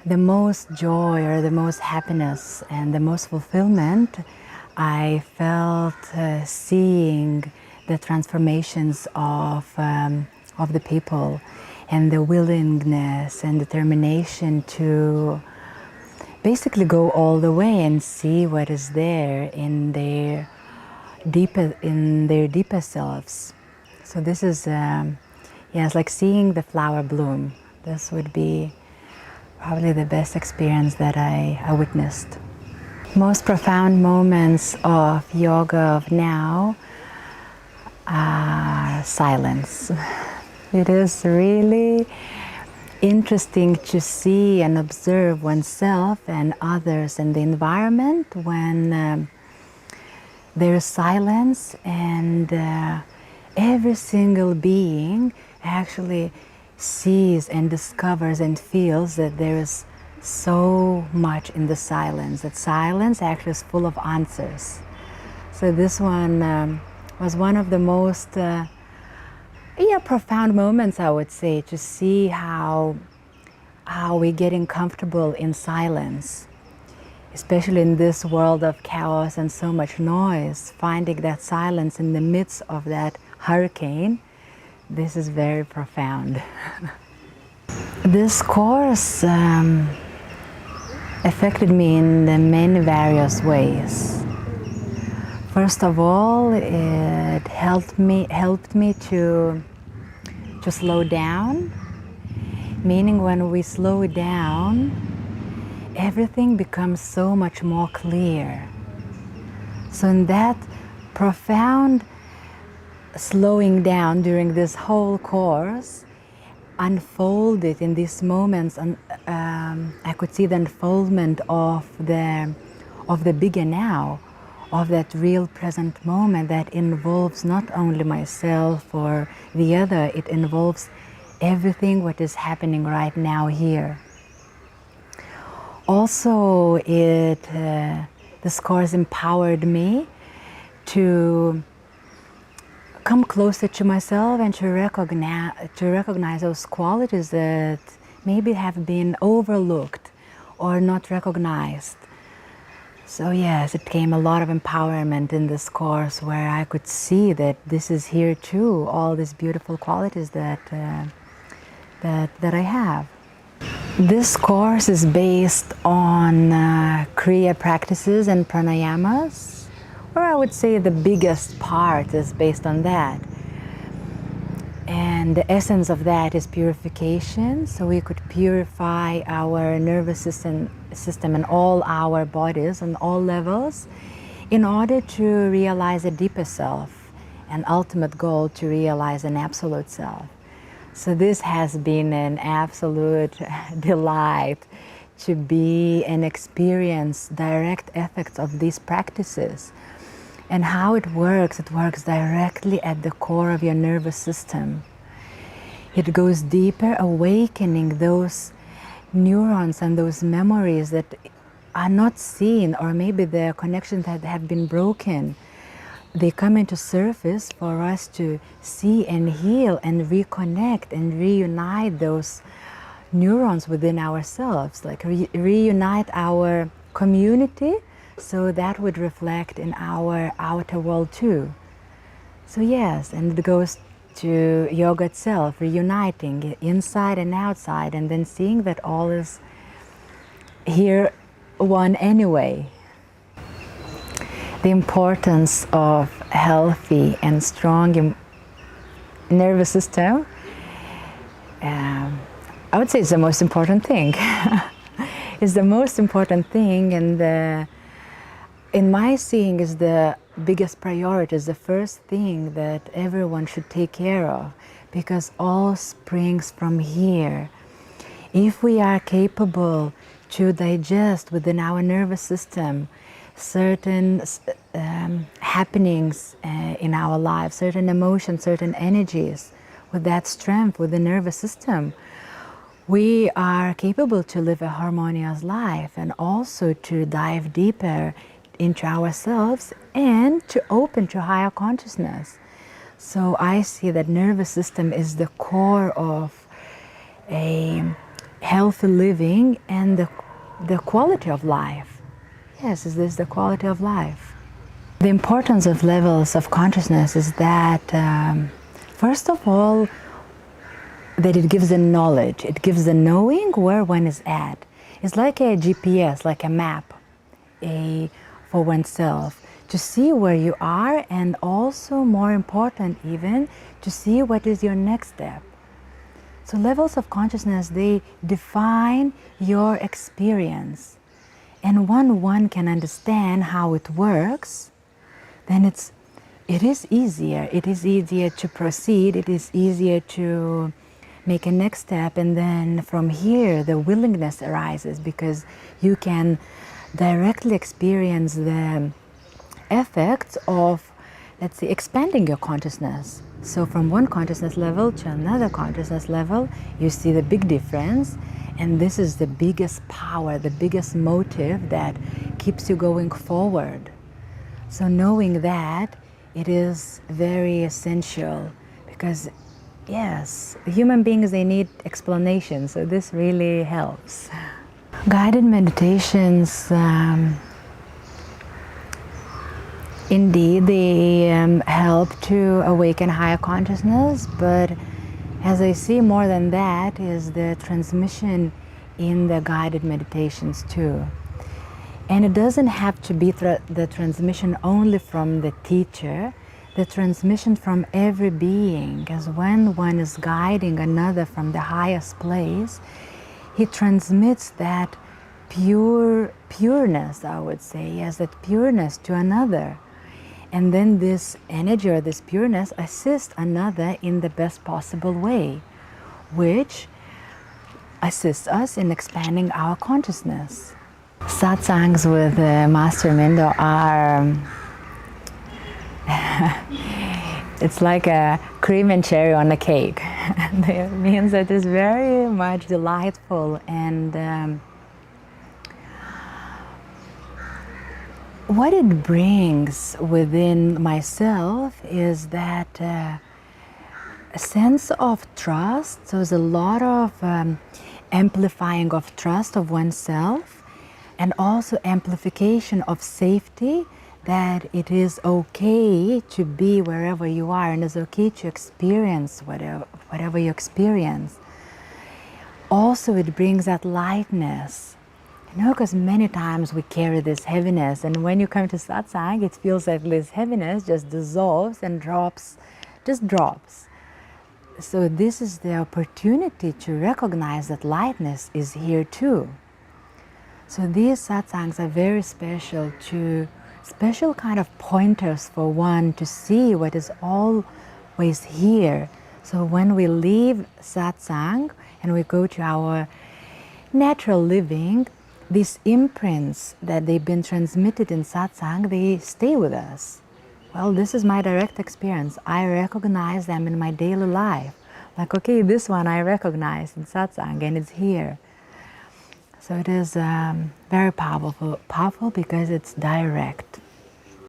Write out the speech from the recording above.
the most joy or the most happiness and the most fulfillment I felt seeing the transformations of the people and the willingness and determination to basically go all the way and see what is there in their deeper selves. So this is it's like seeing the flower bloom. This would be probably the best experience that I witnessed. Most profound moments of yoga of now are silence. It is really interesting to see and observe oneself and others and the environment when there is silence, and every single being actually sees and discovers and feels that there is so much in the silence, that silence actually is full of answers. So this one was one of the most profound moments, I would say, to see how we're getting comfortable in silence, especially in this world of chaos and so much noise. Finding that silence in the midst of that hurricane, this is very profound. This course affected me in the many various ways. First of all, it helped me to slow down, meaning when we slow down, everything becomes so much more clear. So in that profound slowing down during this whole course, unfolded in these moments, and I could see the unfoldment of the bigger now, of that real present moment that involves not only myself or the other, it involves everything what is happening right now here. Also, this course empowered me to come closer to myself and to recognize those qualities that maybe have been overlooked or not recognized. So yes, it came a lot of empowerment in this course, where I could see that this is here too, all these beautiful qualities that I have. This course is based on Kriya practices and pranayamas, or I would say the biggest part is based on that. And the essence of that is purification, so we could purify our nervous system and all our bodies on all levels in order to realize a deeper self, an ultimate goal to realize an absolute self. So this has been an absolute delight to be and experience direct effects of these practices. And how it works directly at the core of your nervous system. It goes deeper, awakening those neurons and those memories that are not seen, or maybe the connections that have been broken. They come into surface for us to see and heal and reconnect and reunite those neurons within ourselves, like reunite our community, so that would reflect in our outer world too. So yes, and it goes to yoga itself, reuniting inside and outside, and then seeing that all is here one anyway. The importance of healthy and strong nervous system, I would say, is the most important thing. It's the most important thing, and in my seeing is the biggest priority, is the first thing that everyone should take care of, because all springs from here. If we are capable to digest within our nervous system certain happenings in our lives, certain emotions, certain energies, with that strength with the nervous system, we are capable to live a harmonious life, and also to dive deeper into ourselves and to open to higher consciousness. So I see that nervous system is the core of a healthy living and the quality of life. Yes, is this the quality of life? The importance of levels of consciousness is that, first of all, that it gives the knowledge, it gives the knowing where one is at. It's like a GPS, like a map for oneself, to see where you are, and also, more important even, to see what is your next step. So levels of consciousness, they define your experience. And when one can understand how it works, then it is easier. It is easier to proceed. It is easier to make a next step. And then from here, the willingness arises, because you can directly experience the effects of, let's say, expanding your consciousness. So from one consciousness level to another consciousness level, you see the big difference. And this is the biggest power, the biggest motive that keeps you going forward. So knowing that, it is very essential, because yes, human beings, they need explanation. So this really helps. Guided meditations, indeed, they help to awaken higher consciousness, but as I see, more than that is the transmission in the guided meditations too. And it doesn't have to be the transmission only from the teacher, the transmission from every being, because when one is guiding another from the highest place, he transmits that pureness, I would say, yes, that pureness to another. And then this energy or this pureness assists another in the best possible way, which assists us in expanding our consciousness. Satsangs with Master Mindo are, it's like a cream and cherry on a cake. It means that it's very much delightful, and what it brings within myself is that a sense of trust. So there's a lot of amplifying of trust of oneself, and also amplification of safety, that it is okay to be wherever you are, and it's okay to experience whatever you experience. Also, it brings that lightness. You know, because many times we carry this heaviness, and when you come to satsang, it feels like this heaviness just dissolves and drops, just drops. So this is the opportunity to recognize that lightness is here too. So these satsangs are very special kind of pointers for one to see what is always here. So when we leave satsang and we go to our natural living, these imprints that they've been transmitted in satsang, they stay with us. Well, this is my direct experience. I recognize them in my daily life. Like, okay, this one I recognize in satsang, and it's here. So it is very powerful because it's direct.